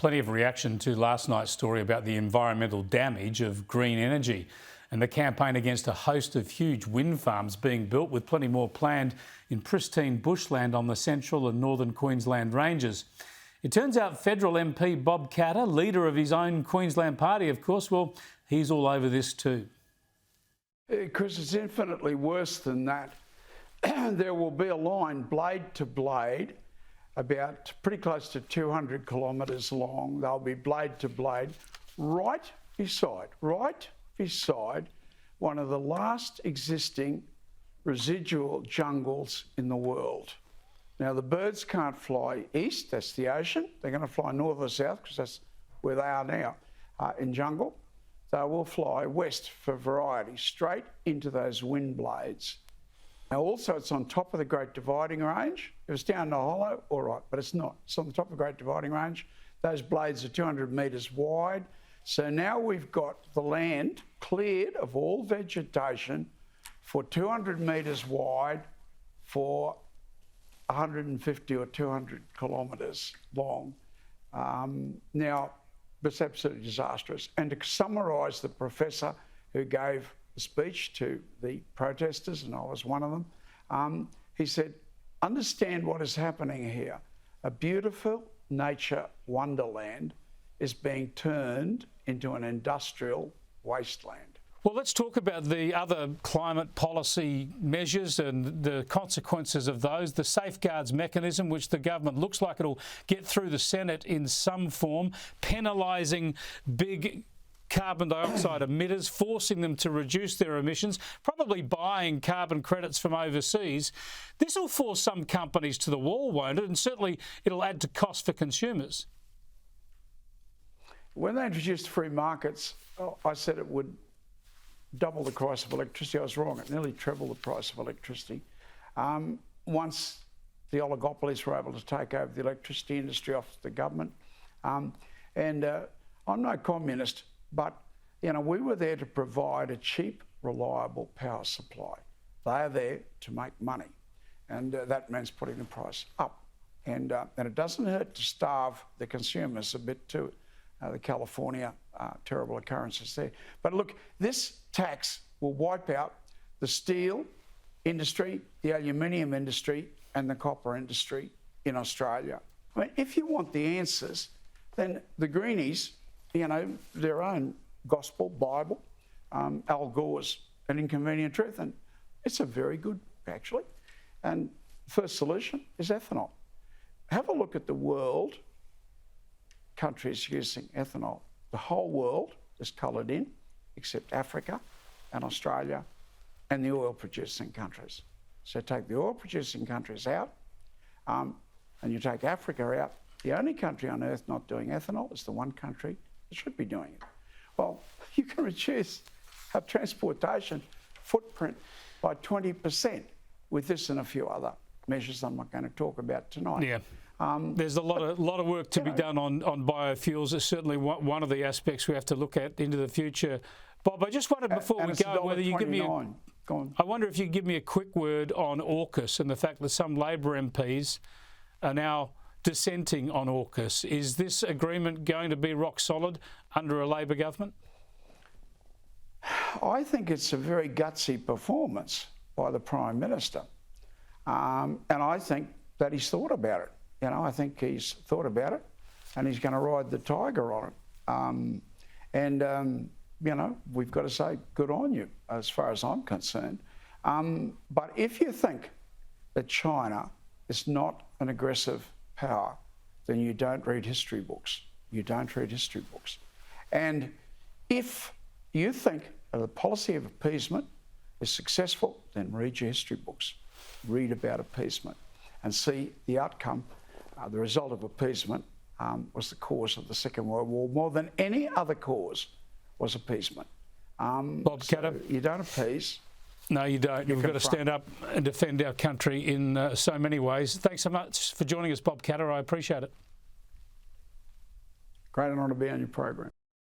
Plenty of reaction to last night's story about the environmental damage of green energy and the campaign against a host of huge wind farms being built, with plenty more planned in pristine bushland on the central and northern Queensland ranges. It turns out federal MP Bob Katter, leader of his own Queensland party, of course, well, he's all over this too. Chris, it's infinitely worse than that. There will be a line blade to blade, about pretty close to 200 kilometres long. They'll be blade to blade, right beside one of the last existing residual jungles in the world. Now, the birds can't fly east, that's the ocean. They're going to fly north or south because that's where they are now in jungle. They will fly west for variety, straight into those wind blades. Now, also, it's on top of the Great Dividing Range. If it's down the hollow, all right, but it's not. It's on the top of the Great Dividing Range. Those blades are 200 metres wide. So now we've got the land cleared of all vegetation for 200 metres wide for 150 or 200 kilometres long. Now, it's absolutely disastrous. And to summarise the professor who gave the speech to the protesters, and I was one of them, he said, understand what is happening here. A beautiful nature wonderland is being turned into an industrial wasteland. Well, let's talk about the other climate policy measures and the consequences of those. The safeguards mechanism, which the government looks like it'll get through the Senate in some form, penalising big carbon dioxide emitters, forcing them to reduce their emissions, probably buying carbon credits from overseas. This will force some companies to the wall, won't it? And certainly it'll add to cost for consumers. When they introduced free markets, I said it would double the price of electricity. I was wrong. It nearly trebled the price of electricity. Once the oligopolies were able to take over the electricity industry off the government. I'm no communist, but you know, we were there to provide a cheap, reliable power supply. They are there to make money, and that means putting the price up. And it doesn't hurt to starve the consumers a bit too. The California terrible occurrences there. But look, this tax will wipe out the steel industry, the aluminium industry, and the copper industry in Australia. I mean, if you want the answers, then the Greenies, you know, their own gospel, Bible, Al Gore's An Inconvenient Truth, and it's a very good, actually. And the first solution is ethanol. Have a look at the world, countries using ethanol. The whole world is coloured in, except Africa and Australia and the oil-producing countries. So take the oil-producing countries out, and you take Africa out. The only country on earth not doing ethanol is the one country that should be doing it. Well, you can reduce our transportation footprint by 20% with this and a few other measures I'm not going to talk about tonight. Yeah. There's a lot of work to be done on biofuels. It's certainly one of the aspects we have to look at into the future. Bob, I just wondered before we go whether you give me I wonder if you could give me a quick word on AUKUS and the fact that some Labor MPs are now dissenting on AUKUS. Is this agreement going to be rock solid under a Labor government? I think it's a very gutsy performance by the Prime Minister. And I think that he's thought about it. You know, I think he's thought about it and he's going to ride the tiger on it. You know, we've got to say good on you as far as I'm concerned. But if you think that China is not an aggressive power, then you don't read history books. You don't read history books. And if you think the policy of appeasement is successful, then read your history books. Read about appeasement and see the outcome. The result of appeasement was the cause of the Second World War. More than any other cause was appeasement. Bob Katter, you don't appease. No, you don't. You've got to stand up and defend our country in so many ways. Thanks so much for joining us, Bob Katter. I appreciate it. Great honour to be on your program.